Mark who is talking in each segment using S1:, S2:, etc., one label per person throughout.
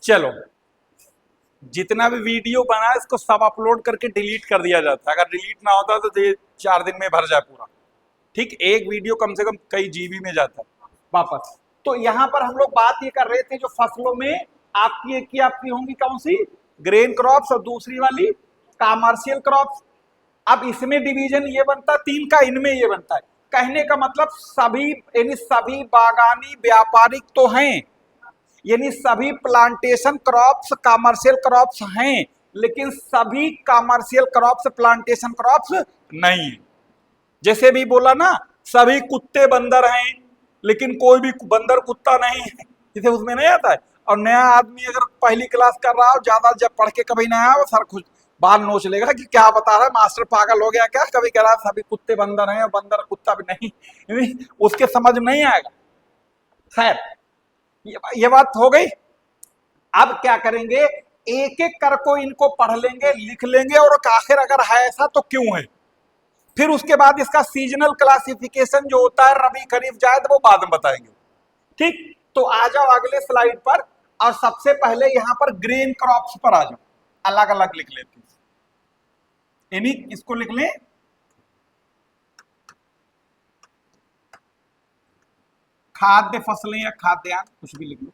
S1: चलो, जितना भी वीडियो बना इसको सब अपलोड करके डिलीट कर दिया जाता है। अगर डिलीट ना होता तो ये 4 दिन में भर जाए पूरा। ठीक, एक वीडियो कम से कम कई जीबी में जाता है वापस। तो यहाँ पर हम लोग बात ये कर रहे थे जो फसलों में आपकी एक ही आपकी होंगी कौन सी, ग्रेन क्रॉप्स, और दूसरी वाली कमर्शियल क्रॉप्स। अब इसमें डिवीजन ये बनता है 3 का, इनमें ये बनता है। कहने का मतलब सभी यानी सभी बागानी व्यापारिक तो हैं, यानी सभी प्लांटेशन क्रॉप्स कमर्शियल क्रॉप्स हैं, लेकिन सभी कमर्शियल क्रॉप्स प्लांटेशन क्रॉप्स नहीं। जैसे भी बोला ना, सभी कुत्ते बंदर हैं लेकिन कोई भी बंदर कुत्ता नहीं है, जैसे उसमें नहीं आता है। और नया आदमी अगर पहली क्लास कर रहा हो, ज्यादा जब पढ़ के कभी नया हो, सर खुद बाल नोच लेगा कि क्या बता रहा है मास्टर, पागल हो गया क्या। कभी कह रहा है सभी कुत्ते बंदर हैं और बंदर कुत्ता भी नहीं, उसके समझ में नहीं आएगा। खैर, ये बात हो गई। अब क्या करेंगे, एक एक कर को इनको पढ़ लेंगे, लिख लेंगे, और आखिर अगर है ऐसा तो क्यों है। फिर उसके बाद इसका सीजनल क्लासिफिकेशन जो होता है, रबी खरीफ जायद, वो बाद में बताएंगे। ठीक, तो आ जाओ अगले स्लाइड पर, और सबसे पहले यहां पर ग्रेन क्रॉप्स पर आ जाओ। अलग अलग लिख लेते हैं, यानी इसको लिख लें खाद्य फसलें या खाद्यान्न, कुछ भी लिख लो।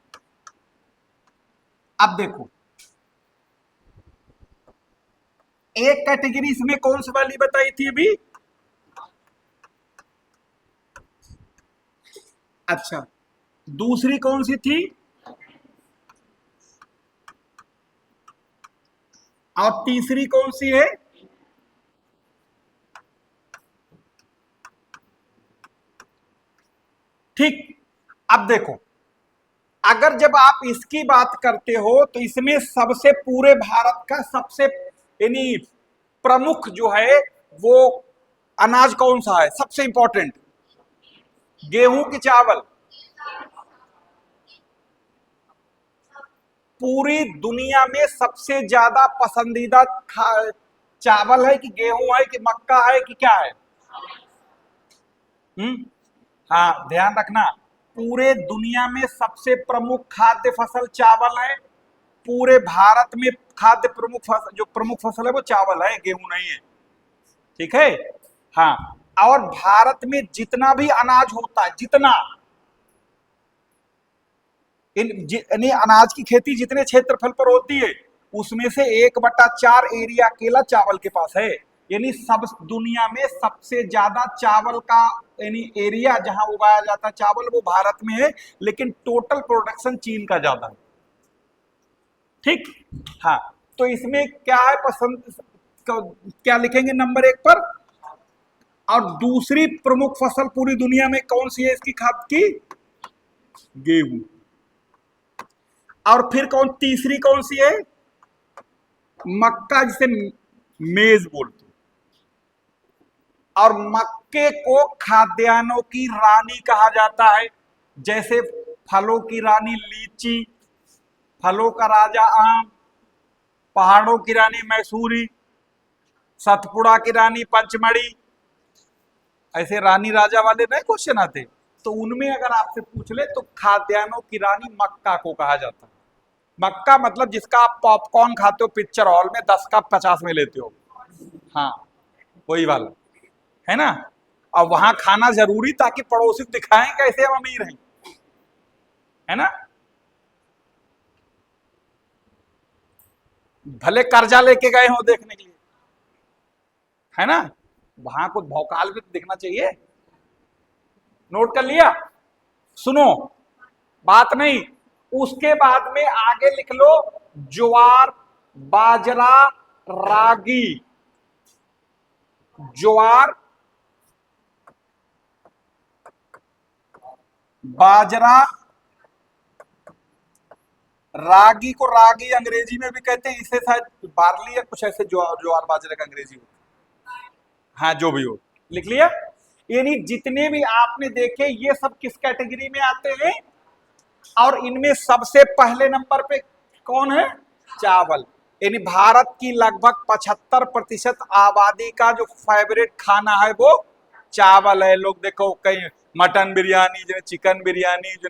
S1: अब देखो, एक कैटेगरी इसमें कौन सी वाली बताई थी अभी, अच्छा, दूसरी कौन सी थी, और तीसरी कौन सी है, ठीक। अब देखो, अगर जब आप इसकी बात करते हो तो इसमें सबसे पूरे भारत का सबसे यानी प्रमुख जो है वो अनाज कौन सा है, सबसे इंपॉर्टेंट, गेहूं की चावल। पूरी दुनिया में सबसे ज्यादा पसंदीदा चावल है कि गेहूं है कि मक्का है कि क्या है। हाँ, ध्यान रखना, पूरे दुनिया में सबसे प्रमुख खाद्य फसल चावल है। पूरे भारत में खाद्य प्रमुख फसल, जो प्रमुख फसल है वो चावल है, गेहूं नहीं है। ठीक है, हाँ। और भारत में जितना भी अनाज होता है, जितना यानी अनाज की खेती जितने क्षेत्रफल पर होती है, उसमें से 1/4 एरिया अकेला चावल के पास है। यानी सब दुनिया में सबसे ज्यादा चावल का यानी एरिया जहां उगाया जाता है चावल, वो भारत में है, लेकिन टोटल प्रोडक्शन चीन का ज्यादा है। ठीक, हाँ। तो इसमें क्या है पसंद, क्या लिखेंगे नंबर 1 पर, और दूसरी प्रमुख फसल पूरी दुनिया में कौन सी है इसकी खाद की, गेहूं। और फिर तीसरी कौन सी है, मक्का, जिसे मेज बोलते। और मक्के को खाद्यान्नों की रानी कहा जाता है। जैसे फलों की रानी लीची, फलों का राजा आम, पहाड़ों की रानी मैसूरी, सतपुड़ा की रानी पंचमढ़ी, ऐसे रानी राजा वाले नए क्वेश्चन आते। तो उनमें अगर आपसे पूछ ले तो खाद्यान्नों की रानी मक्का को कहा जाता है। मक्का मतलब जिसका आप पॉपकॉर्न खाते हो पिक्चर हॉल में 10 का 50 में लेते हो, हाँ वही वाला है ना। और वहां खाना जरूरी ताकि पड़ोसी को दिखाएं कैसे हम अमीर हैं, है ना। भले कर्जा लेके गए हो देखने के लिए, है ना, वहां कुछ भौकाल भी दिखना चाहिए। नोट कर लिया, सुनो बात नहीं। उसके बाद में आगे लिख लो ज्वार, बाजरा, रागी। ज्वार, बाजरा, रागी को रागी अंग्रेजी में भी कहते हैं, इसे शायद बार्ली या कुछ ऐसे ज्वार बाजरे का अंग्रेजी हो, हाँ जो भी हो, लिख लिया। यानी जितने भी आपने देखे ये सब किस कैटेगरी में आते हैं, और इनमें सबसे पहले नंबर पे कौन है, चावल। यानी भारत की लगभग 75% आबादी का जो फेवरेट खाना है वो चावल है। लोग देखो कहीं मटन बिरयानी, जो चिकन बिरयानी, जो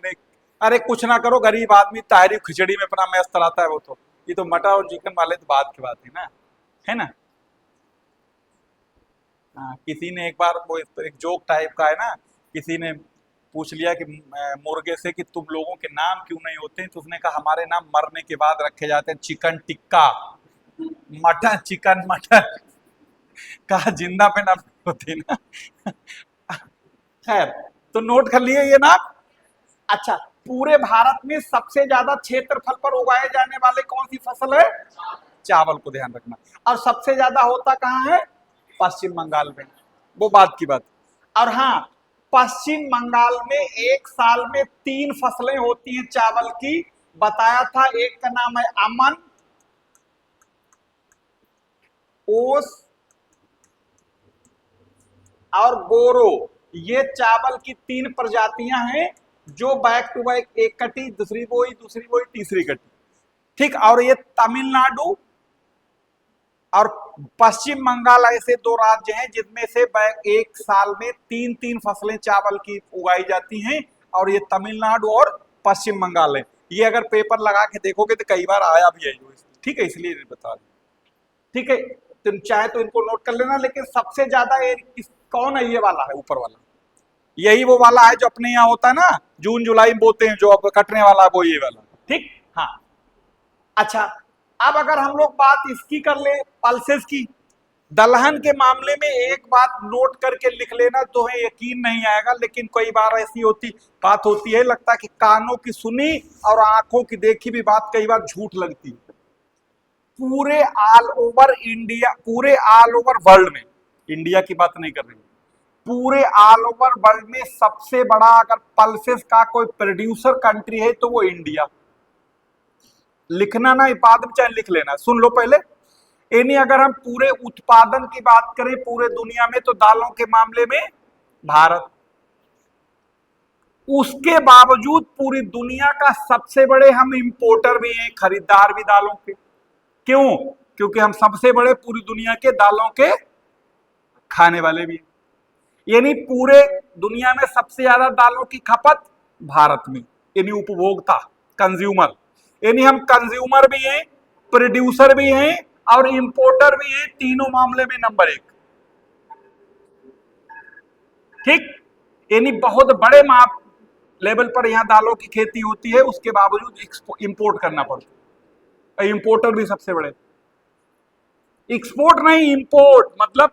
S1: अरे कुछ ना करो, गरीब आदमी ताहरी खिचड़ी में अपना मस्त रहता है वो तो। ये तो मटर और चिकन वाले तो बात की बात है ना, है ना। हाँ, किसी ने एक बार वो एक जोक टाइप का है ना, किसी ने पूछ लिया कि मुर्गे से कि तुम लोगों के नाम क्यों नहीं होते हैं, तो उसने कहा हमारे नाम मरने के बाद रखे जाते हैं, chicken tikka, mutton chicken mutton. कहा जिंदा पे नाम नहीं होते ना। खैर, तो नोट कर लिए ये नाम। अच्छा, पूरे भारत में सबसे ज्यादा क्षेत्रफल पर उगाए जाने वाले कौन सी फसल है? चावल को ध्यान रखना। और सबसे ज्यादा होता कहाँ है? पश्चिम बंगाल में। वो बात की बात। और हाँ, पश्चिम बंगाल में एक साल में 3 फसलें होती हैं चावल की, बताया था। एक का नाम है अमन, ओस और बोरो। ये चावल की 3 प्रजातियां हैं जो बैक टू बैक, एक कटी दूसरी बोई दूसरी बोई तीसरी कटी, ठीक। और ये तमिलनाडु और पश्चिम बंगाल ऐसे 2 राज्य हैं जिनमें से एक साल में 3-3 फसलें चावल की उगाई जाती हैं, और ये तमिलनाडु और पश्चिम बंगाल है। ये अगर पेपर लगा के देखोगे तो कई बार आया भी है, ठीक है, इसलिए बता दें। ठीक है, तुम चाहे तो इनको नोट कर लेना, लेकिन सबसे ज्यादा ये कौन है? ये वाला है ऊपर वाला, यही वो वाला है जो अपने यहाँ होता है ना, जून जुलाई में बोते हैं, जो अब कटने वाला है वो ये वाला, ठीक। हाँ, अच्छा, अब अगर हम लोग बात इसकी कर ले, पल्सेस की, दलहन के मामले में एक बात नोट करके लिख लेना, तो है यकीन नहीं आएगा, लेकिन कई बार ऐसी बात होती है, लगता है कि कानों की सुनी और आंखों की देखी भी बात कई बार झूठ लगती है। पूरे ऑल ओवर इंडिया, पूरे ऑल ओवर वर्ल्ड में, इंडिया की बात नहीं कर रही, पूरे ऑल ओवर वर्ल्ड में सबसे बड़ा अगर पल्सेस का कोई प्रोड्यूसर कंट्री है तो वो इंडिया। लिखना ना, बाद में चाहे लिख लेना, सुन लो पहले। यानी अगर हम पूरे उत्पादन की बात करें पूरे दुनिया में, तो दालों के मामले में भारत। उसके बावजूद पूरी दुनिया का सबसे बड़े हम इंपोर्टर भी हैं, खरीदार भी दालों के। क्यों? क्योंकि हम सबसे बड़े पूरी दुनिया के दालों के खाने वाले भी हैं। यानी पूरे दुनिया में सबसे ज्यादा दालों की खपत भारत में, यानी उपभोक्ता, कंज्यूमर। यानी हम कंज्यूमर भी हैं, प्रोड्यूसर भी हैं और इंपोर्टर भी हैं, तीनों मामले में नंबर 1, ठीक। यानी बहुत बड़े माप लेवल पर यहां दालों की खेती होती है, उसके बावजूद इंपोर्ट करना पड़ता है। इंपोर्टर भी सबसे बड़े, एक्सपोर्ट नहीं इंपोर्ट, मतलब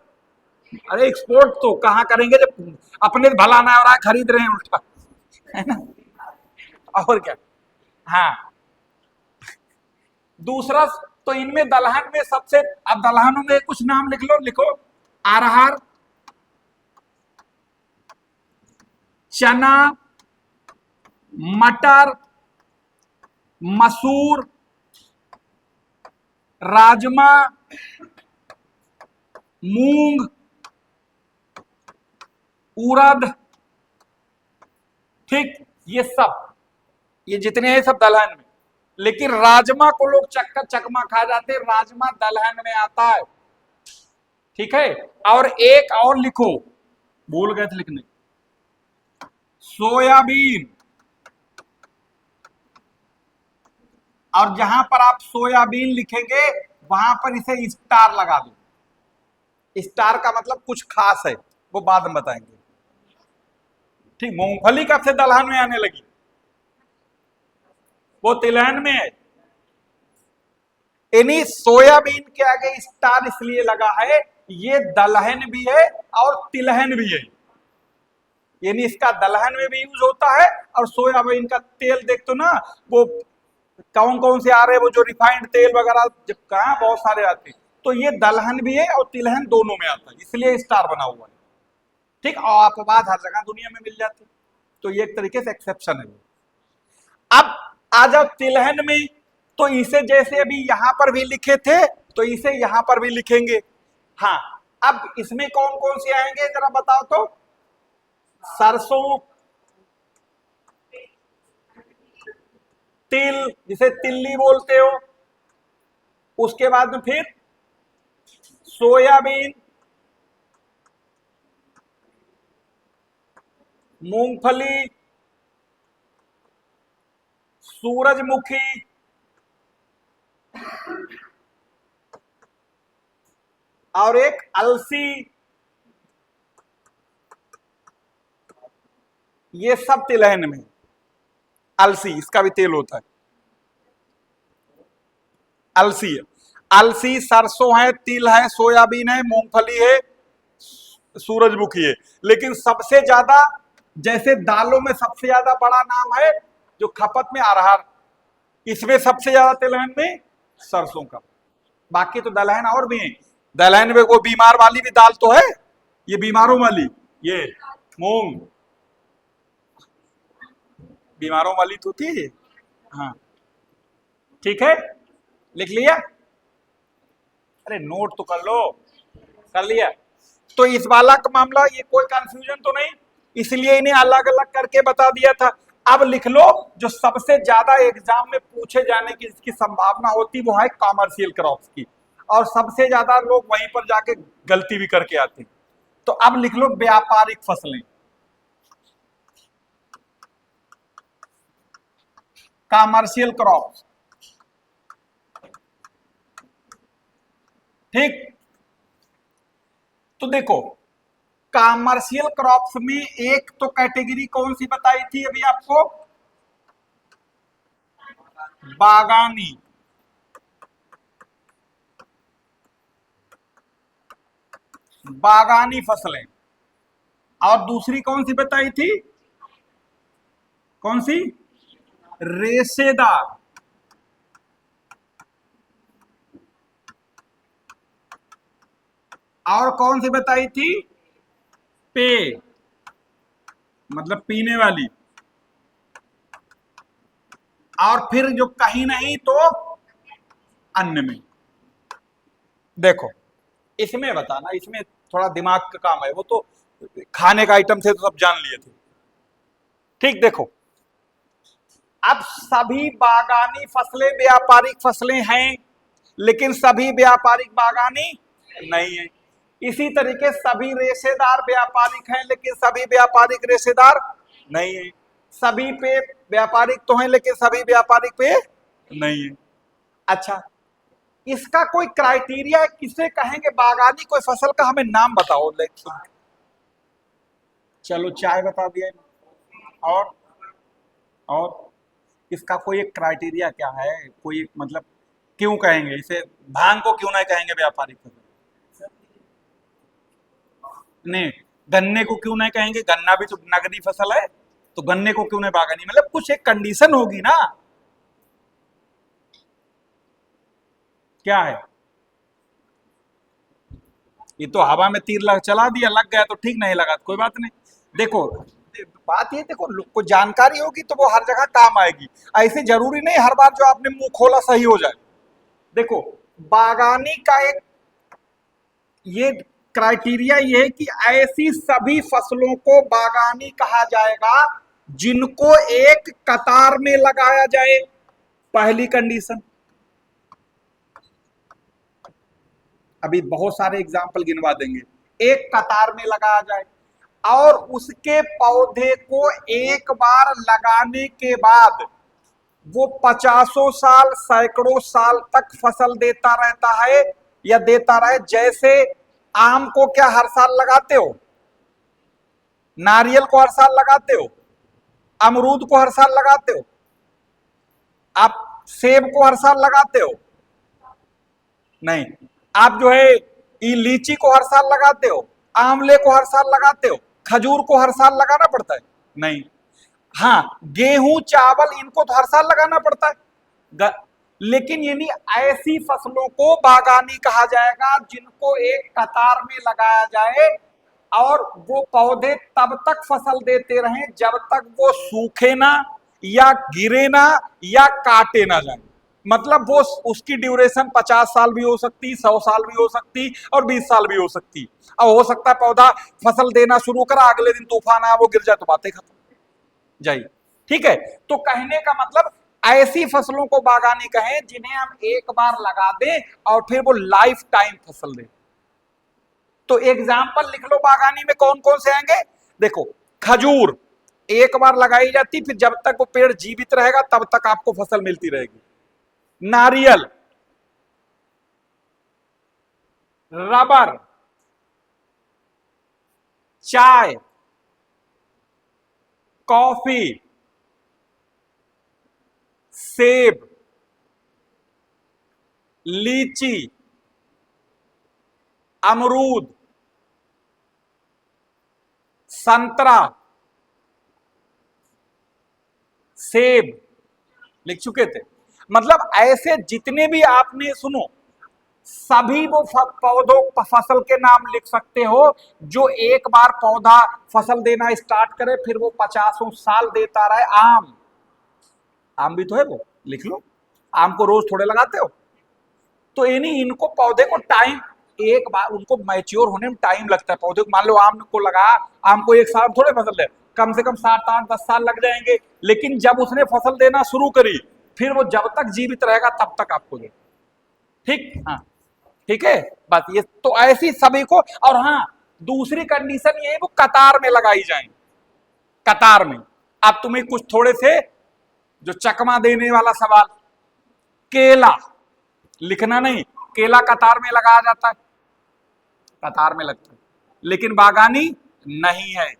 S1: अरे एक्सपोर्ट तो कहां करेंगे जब अपने भला ना हो रहा है, खरीद रहे हैं उल्टा, है ना। और क्या। हाँ, दूसरा, तो इनमें दलहन में सबसे, अब दलहनों में कुछ नाम लिख लो, लिखो। अरहर, चना, मटर, मसूर, राजमा, मूंग, उड़द, ठीक। ये सब, ये जितने हैं सब दलहन में। लेकिन राजमा को लोग चक्का चकमा खा जाते हैं, राजमा दलहन में आता है, ठीक है। और एक और लिखो, भूल गए थे लिखने, सोयाबीन। और जहां पर आप सोयाबीन लिखेंगे वहां पर इसे स्टार लगा दो। स्टार का मतलब कुछ खास है, वो बाद में बताएंगे, ठीक। मूंगफली कब से दलहन में आने लगी? वो तिलहन में है। यानी सोयाबीन के आगे स्टार इसलिए लगा है, ये दलहन भी है और तिलहन भी है। यानी इसका दलहन में भी यूज होता है, और सोयाबीन का तेल देख तो ना, वो कौन कौन से आ रहे हैं, वो जो रिफाइंड तेल वगैरह जब कहा बहुत सारे आते हैं, तो ये दलहन भी है और तिलहन दोनों में आता है, इसलिए स्टार बना हुआ है, ठीक। और अपवाद हर जगह दुनिया में मिल जाते, तो ये एक तरीके से एक्सेप्शन है। अब आ जाओ तिलहन में, तो इसे जैसे अभी यहां पर भी लिखे थे, तो इसे यहां पर भी लिखेंगे। हाँ, अब इसमें कौन कौन से आएंगे जरा बताओ तो। सरसों, तिल जिसे तिल्ली बोलते हो, उसके बाद में फिर सोयाबीन, मूंगफली, सूरजमुखी, और एक अलसी, ये सब तिलहन में। अलसी, इसका भी तेल होता है। अलसी है, अलसी, सरसों है, तिल है, सोयाबीन है, मूंगफली है, सूरजमुखी है। लेकिन सबसे ज्यादा, जैसे दालों में सबसे ज्यादा बड़ा नाम है जो खपत में अरहर, इसमें सबसे ज्यादा तिलहन में सरसों का। बाकी तो दलहन और भी है। दलहन में वो बीमार वाली भी दाल तो है, ये बीमारों वाली, ये मूंग बीमारों वाली तो होती है। हाँ ठीक है, लिख लिया? अरे नोट तो कर लो। कर लिया? तो इस वाला का मामला, ये कोई कंफ्यूजन तो नहीं, इसलिए इन्हें अलग अलग करके बता दिया था। अब लिख लो जो सबसे ज्यादा एग्जाम में पूछे जाने की इसकी संभावना होती वो है कॉमर्शियल क्रॉप्स की, और सबसे ज्यादा लोग वहीं पर जाके गलती भी करके आते हैं। तो अब लिख लो व्यापारिक फसलें, कॉमर्शियल क्रॉप्स। ठीक, तो देखो कॉमर्शियल क्रॉप्स में एक तो कैटेगरी कौन सी बताई थी अभी आपको? बागानी। बागानी फसलें। और दूसरी कौन सी बताई थी? कौन सी? रेशेदार। और कौन सी बताई थी? पेय, मतलब पीने वाली। और फिर जो कहीं नहीं तो अन्य में। देखो इसमें बताना, इसमें थोड़ा दिमाग का काम है, वो तो खाने का आइटम थे तो सब जान लिए थे। ठीक, देखो अब सभी बागानी फसलें व्यापारिक फसलें हैं, लेकिन सभी व्यापारिक बागानी नहीं है। इसी तरीके सभी रेशेदार व्यापारिक हैं, लेकिन सभी व्यापारिक रेशेदार नहीं है। सभी पे व्यापारिक तो हैं, लेकिन सभी व्यापारिक पे नहीं है। अच्छा, इसका कोई क्राइटेरिया है? किसे कहेंगे बागानी? कोई फसल का हमें नाम बताओ। लेकिन चलो चाय बता दिया, और इसका कोई एक क्राइटेरिया क्या है? कोई एक मतलब क्यों कहेंगे इसे? भांग को क्यों नहीं कहेंगे व्यापारिक फसल? नहीं, गन्ने को क्यों नहीं कहेंगे? गन्ना भी तो नगदी फसल है, तो गन्ने को क्यों नहीं बागानी? मतलब कुछ एक कंडीशन होगी ना। क्या है? ये तो हवा में तीर चला दिया, लग गया तो ठीक, नहीं लगा तो कोई बात नहीं। देखो बात ये, देखो लोग को जानकारी होगी तो वो हर जगह काम आएगी। ऐसे जरूरी नहीं हर बार जो आपने मुंह खोला सही हो जाए। देखो बागानी का एक ये क्राइटेरिया ये है कि ऐसी सभी फसलों को बागानी कहा जाएगा जिनको एक कतार में लगाया जाए। पहली कंडीशन। अभी बहुत सारे एग्जाम्पल गिनवा देंगे। एक कतार में लगाया जाए, और उसके पौधे को एक बार लगाने के बाद वो 50 साल, सैकड़ों साल तक फसल देता रहता है, या देता रहे। जैसे आम को क्या हर साल लगाते हो? नारियल को हर साल लगाते हो? अमरूद को हर साल लगाते हो? आप सेब को हर साल लगाते हो? नहीं। आप जो है लीची को हर साल लगाते हो? आंवले को हर साल लगाते हो? खजूर को हर साल लगाना पड़ता है? नहीं। हाँ, गेहूं, चावल, इनको तो हर साल लगाना पड़ता है। लेकिन यानी ऐसी फसलों को बागानी कहा जाएगा जिनको एक कतार में लगाया जाए, और वो पौधे तब तक फसल देते रहें जब तक वो सूखे ना, या गिरे ना, या काटे ना जाए। मतलब वो उसकी ड्यूरेशन 50 साल भी हो सकती, 100 साल भी हो सकती, और 20 साल भी हो सकती। अब हो सकता है पौधा फसल देना शुरू करा, अगले दिन तूफान आया, वो गिर जाए, तो बातें खत्म जाइए। ठीक है, तो कहने का मतलब ऐसी फसलों को बागानी कहें जिन्हें हम एक बार लगा दें और फिर वो लाइफ टाइम फसल दे। तो एग्जाम्पल लिख लो बागानी में कौन कौन से आएंगे। देखो खजूर, एक बार लगाई जाती, फिर जब तक वो पेड़ जीवित रहेगा तब तक आपको फसल मिलती रहेगी। नारियल, रबर, चाय, कॉफी, सेब, लीची, अमरूद, संतरा, सेब, लिख चुके थे। मतलब ऐसे जितने भी आपने, सुनो, सभी वो पौधों फसल के नाम लिख सकते हो जो एक बार पौधा फसल देना स्टार्ट करे फिर वो 50 साल देता रहे। आम, आम भी तो है, वो लिख लो। आम को रोज थोड़े लगाते हो, तो यानी इनको पौधे को टाइम, एक बार उनको मैच्योर होने में टाइम लगता है। पौधे को मान लो आम को लगा, आम को एक साल थोड़े फसल दे, कम से कम 7 8 10 साल लग जाएंगे। लेकिन जब उसने फसल देना शुरू करी, फिर वो जब तक जीवित रहेगा तब तक आपको दे। ठीक, हाँ ठीक है बात ये। तो ऐसी सभी को, और हाँ दूसरी कंडीशन ये वो कतार में लगाई जाए, कतार में। अब तुम्हें कुछ थोड़े से जो चकमा देने वाला सवाल, केला लिखना नहीं, केला कतार में लगाया जाता है, कतार में लगता है, लेकिन बागानी नहीं है।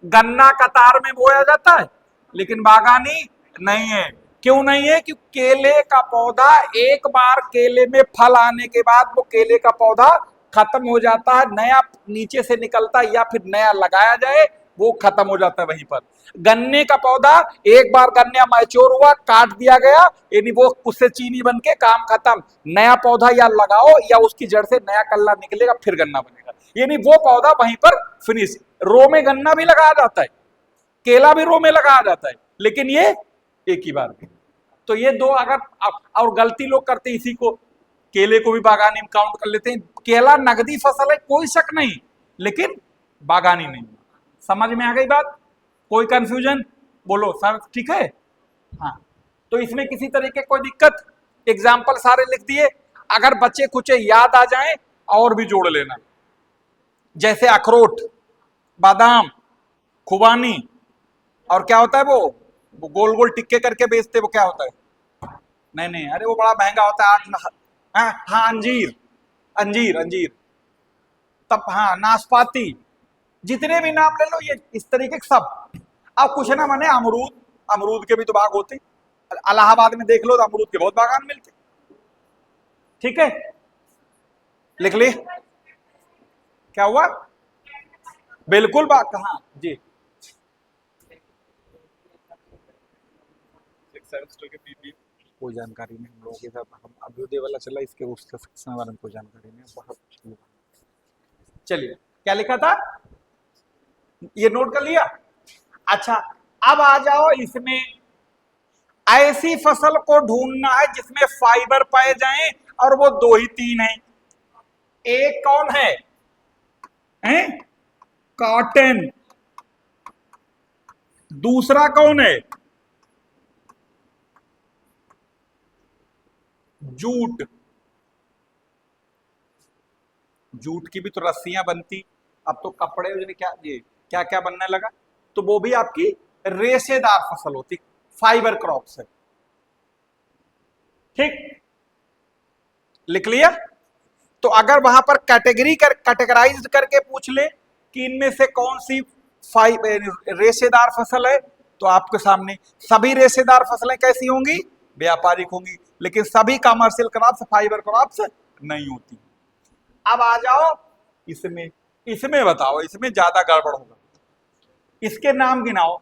S1: गन्ना कतार में बोया जाता है, लेकिन बागानी नहीं है। क्यों नहीं है? क्योंकि केले का पौधा एक बार केले में फल आने के बाद वो केले का पौधा खत्म हो जाता है, नया नीचे से निकलता है या फिर नया लगाया जाए वो खत्म हो जाता है वहीं पर। गन्ने का पौधा एक बार गन्ना मैच्योर हुआ, काट दिया गया, यानी वो उससे चीनी बन के काम खत्म। नया पौधा या लगाओ या उसकी जड़ से नया कल्ला निकलेगा फिर गन्ना बनेगा, यानी वो पौधा वहीं पर फिनिश। रो में गन्ना भी लगाया जाता है, केला भी रो में लगाया जाता है, लेकिन ये एक ही बार में। तो ये दो अगर, और गलती लोग करते हैं इसी को, केले को भी बागानी में काउंट कर लेते हैं। केला नगदी फसल है, कोई शक नहीं, लेकिन बागानी नहीं। समझ में आ गई बात? कोई कंफ्यूजन? बोलो सर ठीक है। हाँ, तो इसमें किसी तरीके कोई दिक्कत? एग्जाम्पल सारे लिख दिए, अगर बच्चे कुछ याद आ जाए और भी जोड़ लेना, जैसे अखरोट, बादाम, खुबानी, और क्या होता है वो गोल गोल टिक्के करके बेचते, वो क्या होता है? नहीं नहीं, अरे वो बड़ा महंगा होता है, 8। हाँ हाँ, अंजीर, अंजीर अंजीर, तब हाँ नाशपाती, जितने भी नाम ले लो ये इस तरीके के सब। अब कुछ ना माने अमरूद, अमरूद के भी तो बाग होते, इलाहाबाद में देख लो तो अमरूद के बहुत बागान मिलते। ठीक है, लिख ली? क्या हुआ? बिल्कुल बात कहाँ जी। कोई जानकारी नहीं हम लोगों के साथ, हम अभ्युदय वाला चला, इसके उसके बारे में कोई जानकारी नहीं। बहुत चलिए, क्या लिखा था ये नोट कर लिया? अच्छा, अब आ जाओ इसमें, ऐसी फसल को ढूंढना है जिसमें फाइबर पाए जाएं, और वो 2 ही 3 हैं। एक कौन है? हैं? कॉटन। दूसरा कौन है? जूट। जूट की भी तो रस्सियां बनती, अब तो कपड़े क्या ये क्या क्या बनने लगा, तो वो भी आपकी रेशेदार फसल होती, फाइबर क्रॉप्स है। ठीक, लिख लिया? तो अगर वहां पर कैटेगराइज करके पूछ ले कि इनमें से कौन सी रेशेदार फसल है, तो आपके सामने सभी रेशेदार फसलें कैसी होंगी? व्यापारिक होंगी, लेकिन सभी कमर्शियल क्रॉप्स फाइबर क्रॉप्स नहीं होती। अब आ जाओ इसमें, इसमें बताओ, इसमें ज्यादा गड़बड़ होगा, इसके नाम गिनाओ।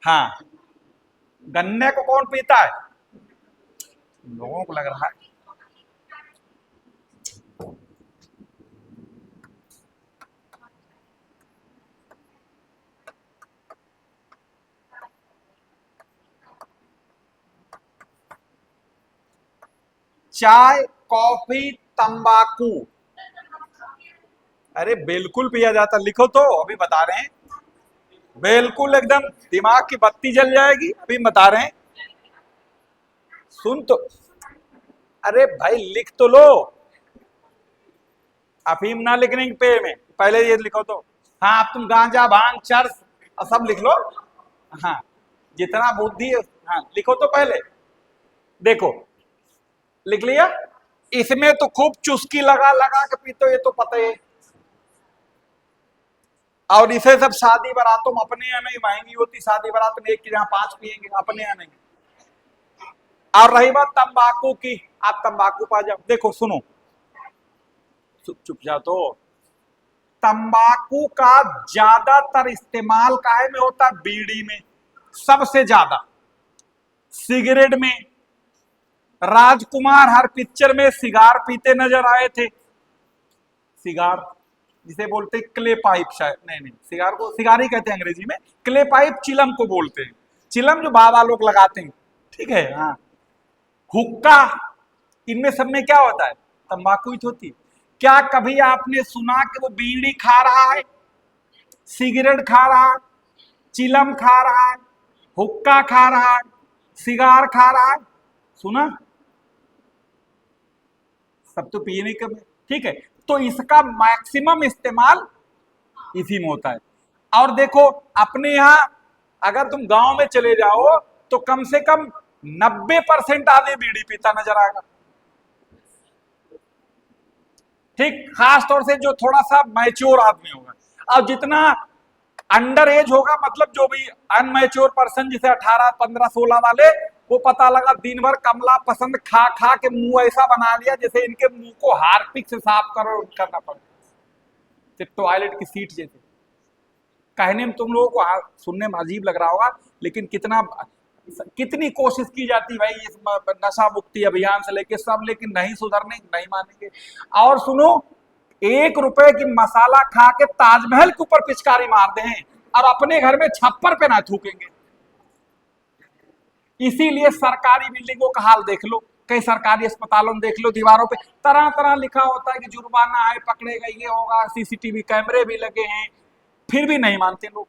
S1: हाँ, गन्ने को कौन पीता है? लोगों को लग रहा है चाय, कॉफी, तंबाकू। अरे बिल्कुल पिया जाता, लिखो तो, अभी बता रहे हैं। बिल्कुल एकदम दिमाग की बत्ती जल जाएगी, अभी बता रहे हैं। सुन तो, अरे भाई लिख तो लो। अफीम ना लिखने पे में पहले ये लिखो तो। हाँ, अब तुम गांजा, भांग, चरस और सब लिख लो। हाँ, जितना बुद्धि है, हाँ लिखो तो पहले। देखो लिख लिया। इसमें तो खूब चुस्की लगा लगा के पीते, ये तो पता ही है। और इसे सब शादी बारातों में, अपने यहाँ नहीं महंगी होती शादी बारात में, एक के जहां 5 पिएंगे, अपने यहाँ नहीं। और रही बात तंबाकू की, आप तंबाकू पा जाओ। देखो सुनो, चुप जाओ। तो तंबाकू का ज्यादातर इस्तेमाल काहे में होता है? बीड़ी में सबसे ज्यादा, सिगरेट में। राजकुमार हर पिक्चर में सिगार पीते नजर आए थे। सिगार जिसे बोलते क्ले पाइप, शायद नहीं, सिगार को सिगार ही कहते हैं अंग्रेजी में। क्ले पाइप चिलम को बोलते हैं, चिलम जो बाबा लोग लगाते हैं, ठीक है। हाँ, हुक्का, इनमें सब में क्या होता है? तंबाकू ही होती है। क्या कभी आपने सुना कि वो बीड़ी खा रहा है, सिगरेट खा रहा है, चिलम खा रहा है, हुक्का खा रहा है, सिगार खा रहा है? सुना? सब तो पीने के, ठीक है। तो इसका मैक्सिमम इस्तेमाल इसी में होता है। और देखो अपने यहां अगर तुम गांव में चले जाओ तो कम से कम 90% आदमी बीड़ी पीता नजर आएगा, ठीक। खास तौर से जो थोड़ा सा मैच्योर आदमी होगा, और जितना अंडर एज होगा, मतलब जो भी अनमैच्योर पर्सन, जिसे 18, 15, 16 वाले, वो पता लगा दिन भर कमला पसंद खा खा के मुंह ऐसा बना लिया जैसे इनके मुंह को हार्पिक से साफ करना पड़े, सिर्फ टॉयलेट की सीट जैसे। कहने में तुम लोगों को सुनने में अजीब लग रहा होगा, लेकिन कितनी कोशिश की जाती भाई इस नशा मुक्ति अभियान से लेके सब, लेकिन नहीं सुधरने, नहीं मानेंगे। और सुनो, 1 रुपए की मसाला खा के ताजमहल के ऊपर पिचकारी मार दे और अपने घर में छप्पर पे ना थूकेंगे। इसीलिए सरकारी बिल्डिंगों का हाल देख लो, कई सरकारी अस्पतालों में देख लो, दीवारों पे तरह तरह लिखा होता है कि जुर्माना है, पकड़ेगा, ये होगा, सीसीटीवी कैमरे भी लगे हैं, फिर भी नहीं मानते लोग।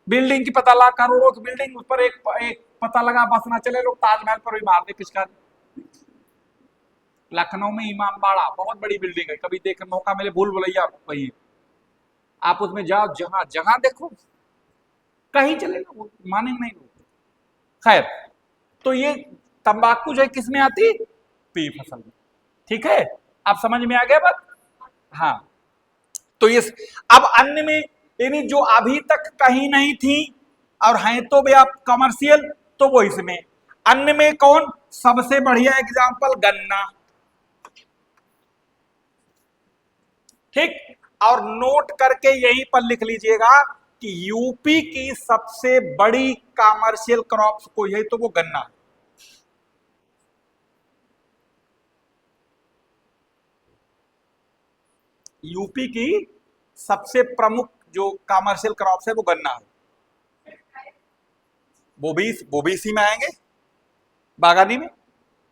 S1: बिल्डिंग की पता लगा, करोड़ों की बिल्डिंग, उस पर एक पता लगा, बस ना चले, लोग ताजमहल पर भी मार दे पिचकारी। लखनऊ में इमामबाड़ा बहुत बड़ी बिल्डिंग है, कभी देख मौका मिले, भूल भुलैया वही, आप उसमें जाओ, जहां जहां देखो, कहीं चलेगा, मानेंगे नहीं लोग। खैर, तो ये तंबाकू जो है किस में आती? पी फसल में, ठीक है। आप समझ में आ गया बात? हाँ, तो ये अब अन्य में, यानी जो अभी तक कहीं नहीं थी और हैं तो भी आप कमर्शियल, तो वो इसमें। अन्य में कौन सबसे बढ़िया एग्जांपल? गन्ना, ठीक। और नोट करके यहीं पर लिख लीजिएगा कि यूपी की सबसे बड़ी कमर्शियल क्रॉप्स कोई है तो वो गन्ना है। यूपी की सबसे प्रमुख जो कमर्शियल क्रॉप्स है वो गन्ना है। वो भी इसी में आएंगे, बागानी में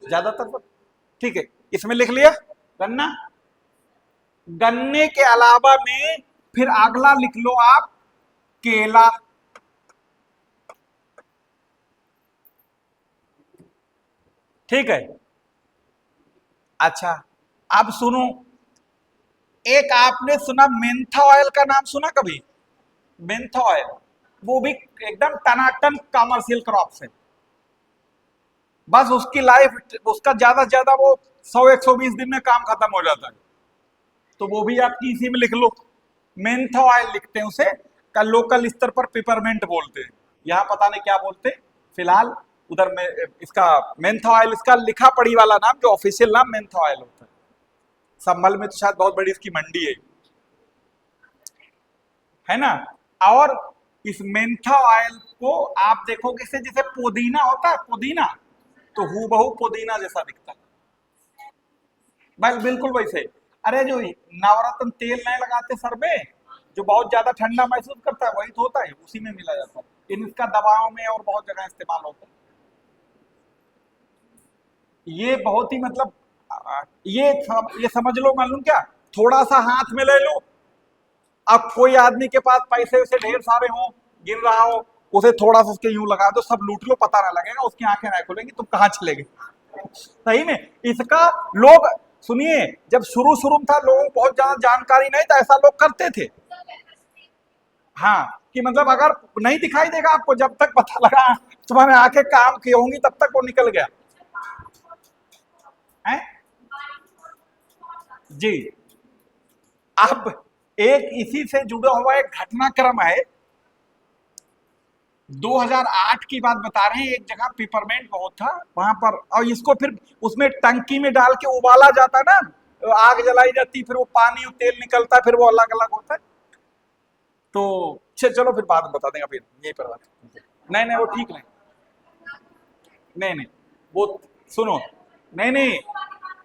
S1: ज्यादातर, ठीक है। इसमें लिख लिया गन्ना। गन्ने के अलावा में फिर अगला लिख लो आप, केला। ठीक है। अच्छा, अब सुनो, एक आपने सुना मेंथा ऑयल का नाम सुना कभी? मेंथा ऑयल, वो भी एकदम टनाटन कमर्शियल क्रॉप्स है। बस उसकी लाइफ, उसका ज्यादा से ज्यादा वो 100-120 दिन में काम खत्म हो जाता है। तो वो भी आपकी इसी में लिख लो, मेंथा ऑयल लिखते हैं उसे, का लोकल स्तर पर पिपरमेंट बोलते हैं, यहाँ पता नहीं क्या बोलते फिलहाल, उधर में इसका मेंथा ऑयल, इसका लिखा पढ़ी वाला नाम, जो ऑफिशियल नाम मेंथा ऑयल होता है। संभल में तो शायद बहुत बड़ी इसकी मंडी है ना। और इस मेंथा ऑयल को आप देखोगे इसे, जैसे पुदीना होता है, पुदीना तो हूबहू पुदीना जैसा दिखता है, बस बिल्कुल वैसे। अरे जो नवरत्न तेल नहीं लगाते सर में, जो बहुत ज्यादा ठंडा महसूस करता है, वही तो होता है, उसी में मिला जाता है। इनका दवाओं में और बहुत जगह इस्तेमाल होता है। ये बहुत ही मतलब, ये समझ लो, मालूम क्या, थोड़ा सा हाथ में ले लो, अब कोई आदमी के पास पैसे वैसे ढेर सारे हो, गिन रहा हो, उसे थोड़ा सा उसके यूं लगा दो, सब लूट लो, पता ना लगेगा, उसकी आंखें ना खुलेंगी, तुम कहां चले गए। सही में इसका लोग, सुनिए, जब शुरू शुरू में था, लोगों को बहुत ज्यादा जानकारी नहीं था, ऐसा लोग करते थे। हाँ, कि मतलब अगर नहीं दिखाई देगा आपको, जब तक पता लगा तुम्हारे आंखें काम की होंगी तब तक वो निकल गया है जी। अब एक इसी से जुड़ा हुआ एक घटनाक्रम है, 2008 की बात बता रहे हैं। एक जगह पेपरमेंट बहुत था वहां पर, और इसको फिर उसमें टंकी में डाल के उबाला जाता ना, आग जलाई जाती, फिर वो पानी और तेल निकलता, फिर वो अलग अलग होता है। तो चलो फिर बाद में बता देंगे, फिर यही पर बात। नहीं नहीं वो ठीक नहीं, नहीं नहीं वो सुनो, नहीं नहीं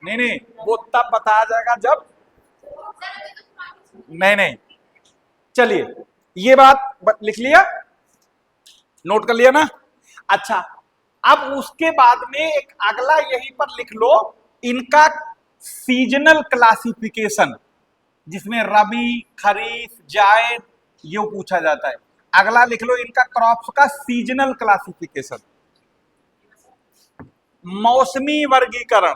S1: नहीं नहीं वो तब बताया जाएगा जब, नहीं नहीं चलिए ये बात लिख लिया, नोट कर लिया ना। अच्छा अब उसके बाद में एक अगला यहीं पर लिख लो, इनका सीजनल क्लासिफिकेशन, जिसमें रबी खरीफ जायद ये पूछा जाता है। अगला लिख लो इनका क्रॉप्स का सीजनल क्लासिफिकेशन, मौसमी वर्गीकरण,